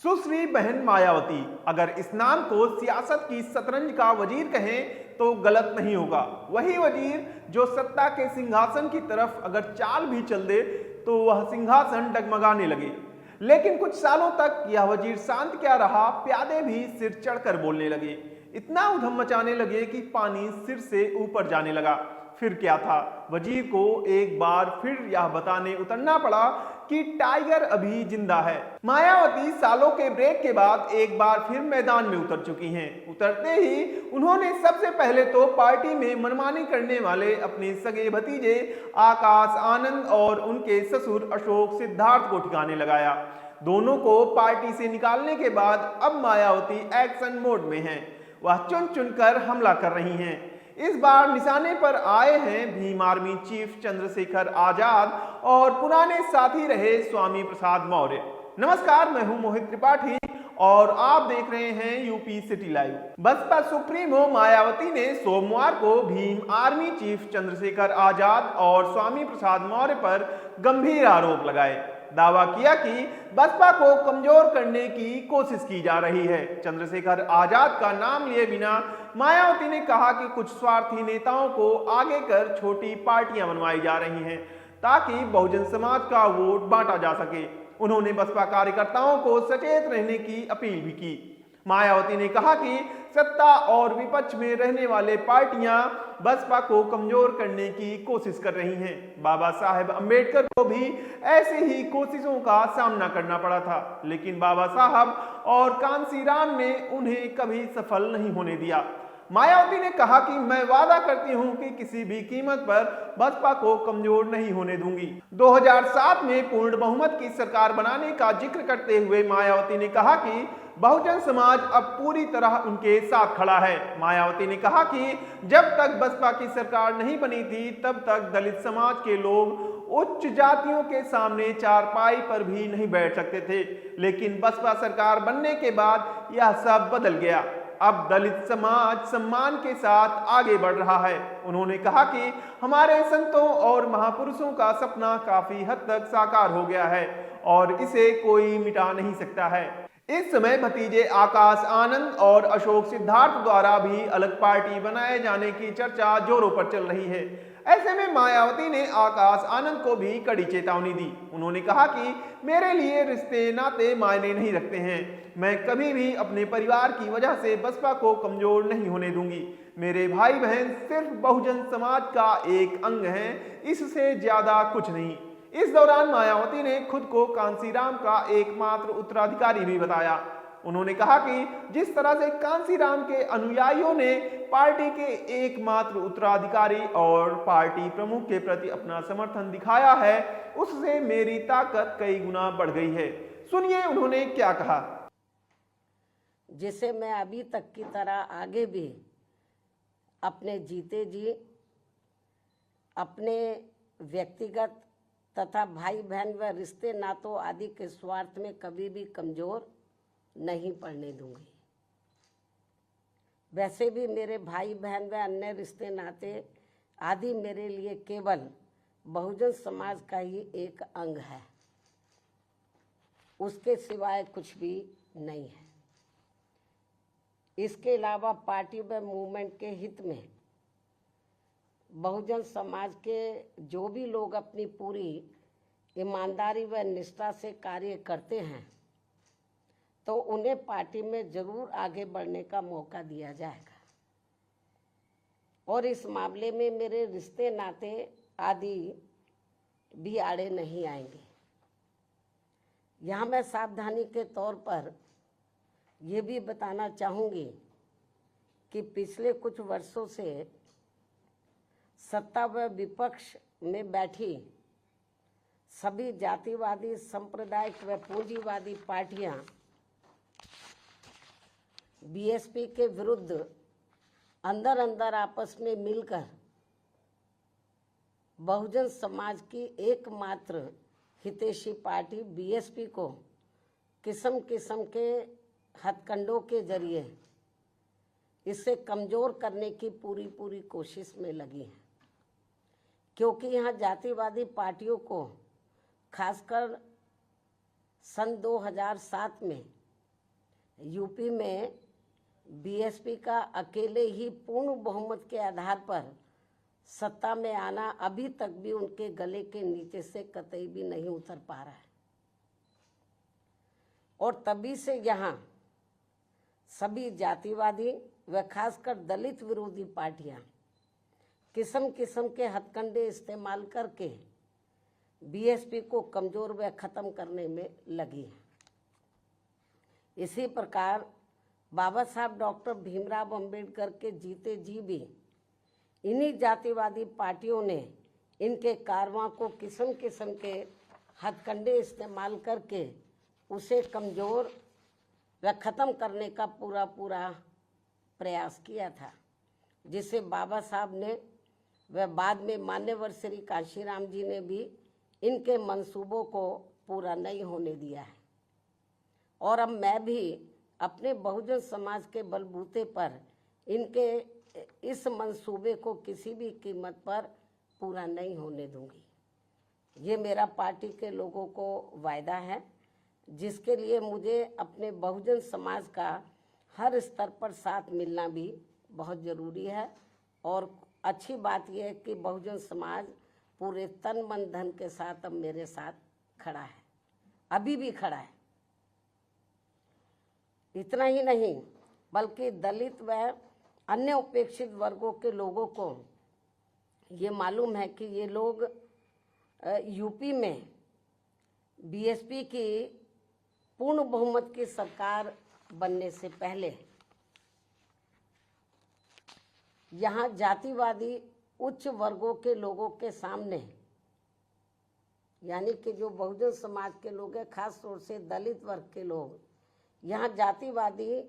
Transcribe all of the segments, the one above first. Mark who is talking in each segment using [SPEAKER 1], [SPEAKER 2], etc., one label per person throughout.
[SPEAKER 1] सुश्री बहन मायावती अगर इस नाम को सियासत की शतरंज का वजीर कहें तो गलत नहीं होगा। वही वजीर जो सत्ता के सिंहासन की तरफ अगर चाल भी चल दे तो वह सिंहासन डगमगाने लगे। लेकिन कुछ सालों तक यह वजीर शांत क्या रहा, प्यादे भी सिर चढ़कर बोलने लगे, इतना उधम मचाने लगे कि पानी सिर से ऊपर जाने लगा। फिर क्या था, वजीर को एक बार फिर यह बताने उतरना पड़ा कि टाइगर अभी जिंदा है। मायावती सालों के ब्रेक के बाद एक बार फिर मैदान में उतर चुकी हैं। उतरते ही उन्होंने सबसे पहले तो पार्टी में मनमानी करने वाले अपने सगे भतीजे आकाश आनंद और उनके ससुर अशोक सिद्धार्थ को ठिकाने लगाया। दोनों को पार्टी से निकालने के बाद अब मायावती एक्शन मोड में हैं। वह चुन चुनकर हमला कर रही हैं। इस बार निशाने पर आए हैं भीम आर्मी चीफ चंद्रशेखर आजाद और पुराने साथी रहे स्वामी प्रसाद मौर्य। नमस्कार, मैं हूं मोहित त्रिपाठी और आप देख रहे हैं UP city live. Basapa supremo Mayawati ने सोमवार को भीम आर्मी चीफ चंद्रशेखर आजाद और स्वामी प्रसाद मौर्य पर गंभीर आरोप लगाए। दावा किया कि बसपा को कमजोर करने की कोशिश की जा रही है। चंद्रशेखर आजाद का नाम लिए बिना मायावती ने कहा कि कुछ स्वार्थी नेताओं को आगे कर छोटी पार्टियां बनवाई जा रही हैं ताकि बहुजन समाज का वोट बांटा जा सके। उन्होंने बसपा कार्यकर्ताओं को सचेत रहने की अपील भी की। मायावती ने कहा कि सत्ता और विपक्ष में रहने वाले पार्टियां बसपा को कमजोर करने की कोशिश कर रही हैं। बाबा साहेब अंबेडकर को भी ऐसी ही कोशिशों का सामना करना पड़ा था, लेकिन बाबा साहब और कांसीराम ने उन्हें कभी सफल नहीं होने दिया। मायावती ने कहा कि मैं वादा करती हूं कि किसी भी कीमत पर बसपा को कमजोर नहीं होने दूंगी। 2007 में पूर्ण बहुमत की सरकार बनाने का जिक्र करते हुए मायावती ने कहा कि बहुजन समाज अब पूरी तरह उनके साथ खड़ा है। मायावती ने कहा कि जब तक बसपा की सरकार नहीं बनी थी तब तक दलित समाज के लोग उच्च जातियों के सामने चारपाई पर भी नहीं बैठ सकते थे, लेकिन बसपा सरकार बनने के बाद यह सब बदल गया। अब दलित समाज सम्मान के साथ आगे बढ़ रहा है। उन्होंने कहा कि हमारे संतों और महापुरुषों का सपना काफी हद तक साकार हो गया है और इसे कोई मिटा नहीं सकता है। इस समय भतीजे आकाश आनंद और अशोक सिद्धार्थ द्वारा भी अलग पार्टी बनाए जाने की चर्चा जोरों पर चल रही है। ऐसे में मायावती ने आकाश आनंद को भी कड़ी चेतावनी दी। उन्होंने कहा कि मेरे लिए रिश्ते नाते मायने नहीं रखते हैं। मैं कभी भी अपने परिवार की वजह से बसपा को कमजोर नहीं होने दूंगी। मेरे भाई बहन सिर्फ बहुजन समाज का एक अंग हैं, इससे ज्यादा कुछ नहीं। इस दौरान मायावती ने खुद को कांसीराम का एकमात्र उत्तराधिकारी भी बताया। उन्होंने कहा कि जिस तरह से कांसीराम के अनुयायियों ने पार्टी के एकमात्र उत्तराधिकारी और पार्टी प्रमुख के प्रति अपना समर्थन दिखाया है, उससे मेरी ताकत कई गुना बढ़ गई है। सुनिए उन्होंने क्या कहा।
[SPEAKER 2] जिसे मैं अभी तक की तरह आगे भी अपने जीते जी अपने व्यक्तिगत तथा भाई बहन व रिश्ते नातों आदि के स्वार्थ में कभी भी कमजोर नहीं पड़ने दूंगी। वैसे भी मेरे भाई बहन व अन्य रिश्ते नाते आदि मेरे लिए केवल बहुजन समाज का ही एक अंग है, उसके सिवाय कुछ भी नहीं है। इसके अलावा पार्टी व मूवमेंट के हित में बहुजन समाज के जो भी लोग अपनी पूरी ईमानदारी व निष्ठा से कार्य करते हैं तो उन्हें पार्टी में जरूर आगे बढ़ने का मौका दिया जाएगा और इस मामले में मेरे रिश्ते नाते आदि भी आड़े नहीं आएंगे। यहाँ मैं सावधानी के तौर पर ये भी बताना चाहूँगी कि पिछले कुछ वर्षों से सत्ता व विपक्ष में बैठी सभी जातिवादी सांप्रदायिक व पूंजीवादी पार्टियां बीएसपी के विरुद्ध अंदर अंदर आपस में मिलकर बहुजन समाज की एकमात्र हितैषी पार्टी बीएसपी को किस्म किस्म के हथकंडों के जरिए इसे कमज़ोर करने की पूरी कोशिश में लगी है, क्योंकि यहाँ जातिवादी पार्टियों को खासकर सन 2007 में यूपी में बीएसपी का अकेले ही पूर्ण बहुमत के आधार पर सत्ता में आना अभी तक भी उनके गले के नीचे से कतई भी नहीं उतर पा रहा है। और तभी से यहाँ सभी जातिवादी व खासकर दलित विरोधी पार्टियां किस्म किस्म के हथकंडे इस्तेमाल करके बीएसपी को कमजोर व खत्म करने में लगी है। इसी प्रकार बाबा साहब डॉक्टर भीमराव अंबेडकर के जीते जी भी इन्हीं जातिवादी पार्टियों ने इनके कारवां को किस्म किस्म के हथकंडे इस्तेमाल करके उसे कमज़ोर व ख़त्म करने का पूरा प्रयास किया था, जिसे बाबा साहब ने व बाद में मान्यवर श्री कांशीराम जी ने भी इनके मंसूबों को पूरा नहीं होने दिया है। और अब मैं भी अपने बहुजन समाज के बलबूते पर इनके इस मंसूबे को किसी भी कीमत पर पूरा नहीं होने दूंगी। ये मेरा पार्टी के लोगों को वायदा है, जिसके लिए मुझे अपने बहुजन समाज का हर स्तर पर साथ मिलना भी बहुत ज़रूरी है। और अच्छी बात यह है कि बहुजन समाज पूरे तन मन धन के साथ अब मेरे साथ खड़ा है, अभी भी खड़ा है। इतना ही नहीं बल्कि दलित व अन्य उपेक्षित वर्गों के लोगों को ये मालूम है कि ये लोग यूपी में बीएसपी की पूर्ण बहुमत की सरकार बनने से पहले यहाँ जातिवादी उच्च वर्गों के लोगों के सामने, यानी कि जो बहुजन समाज के लोग हैं, खास तौर से दलित वर्ग के लोग, यहाँ जातिवादी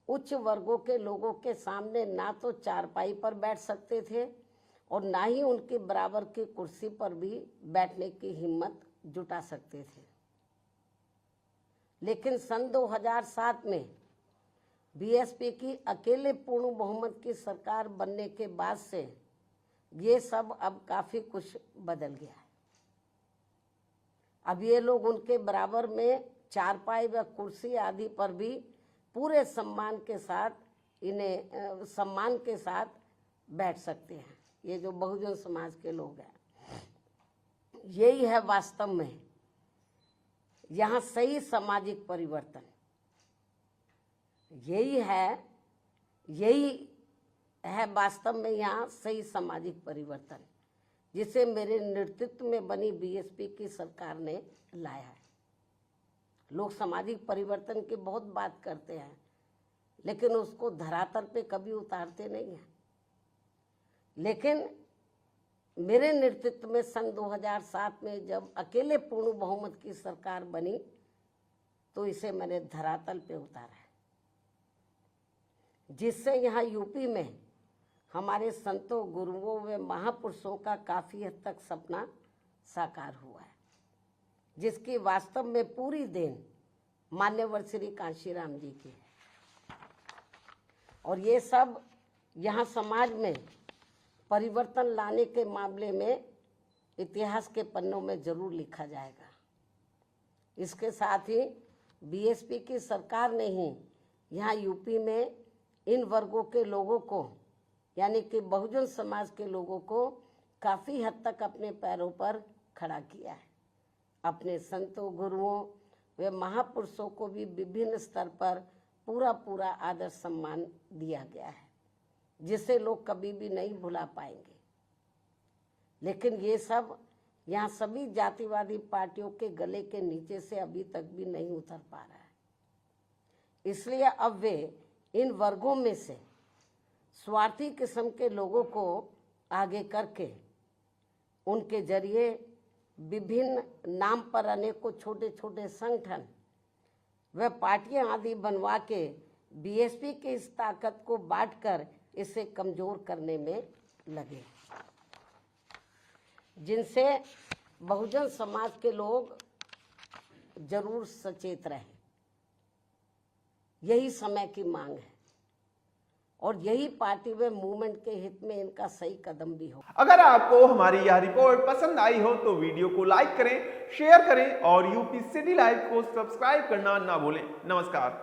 [SPEAKER 2] उच्च वर्गों के लोगों के सामने ना तो चारपाई पर बैठ सकते थे और ना ही उनके बराबर की कुर्सी पर भी बैठने की हिम्मत जुटा सकते थे। लेकिन सन 2007 में बीएसपी की अकेले पूर्ण बहुमत की सरकार बनने के बाद से ये सब अब काफ़ी कुछ बदल गया है। अब ये लोग उनके बराबर में चारपाई व कुर्सी आदि पर भी पूरे सम्मान के साथ बैठ सकते हैं। ये जो बहुजन समाज के लोग हैं, यही है वास्तव में यहाँ सही सामाजिक परिवर्तन। यही है वास्तव में यहाँ सही सामाजिक परिवर्तन, जिसे मेरे नेतृत्व में बनी बीएसपी की सरकार ने लाया है। लोग सामाजिक परिवर्तन की बहुत बात करते हैं, लेकिन उसको धरातल पे कभी उतारते नहीं हैं। लेकिन मेरे नेतृत्व में सन 2007 में जब अकेले पूर्ण बहुमत की सरकार बनी तो इसे मैंने धरातल पे उतारा है, जिससे यहाँ यूपी में हमारे संतों, गुरुओं व महापुरुषों का काफ़ी हद तक सपना साकार हुआ है, जिसकी वास्तव में पूरी देन मान्यवर श्री कांशीराम जी की है। और ये सब यहाँ समाज में परिवर्तन लाने के मामले में इतिहास के पन्नों में जरूर लिखा जाएगा। इसके साथ ही बीएसपी की सरकार ने ही यहाँ यूपी में इन वर्गों के लोगों को, यानी कि बहुजन समाज के लोगों को काफ़ी हद तक अपने पैरों पर खड़ा किया है। अपने संतों, गुरुओं व महापुरुषों को भी विभिन्न स्तर पर पूरा आदर सम्मान दिया गया है, जिसे लोग कभी भी नहीं भुला पाएंगे। लेकिन ये सब यहाँ सभी जातिवादी पार्टियों के गले के नीचे से अभी तक भी नहीं उतर पा रहा है। इसलिए अब वे इन वर्गों में से स्वार्थी किस्म के लोगों को आगे करके उनके जरिए विभिन्न नाम पर अनेकों छोटे छोटे संगठन व पार्टियां आदि बनवा के बीएसपी की इस ताकत को बांटकर इसे कमजोर करने में लगे, जिनसे बहुजन समाज के लोग जरूर सचेत रहें। यही समय की मांग है और यही पार्टी व मूवमेंट के हित में इनका सही कदम भी हो।
[SPEAKER 1] अगर आपको हमारी यह रिपोर्ट पसंद आई हो तो वीडियो को लाइक करें, शेयर करें और यूपी सिटी लाइव को सब्सक्राइब करना ना भूलें। नमस्कार।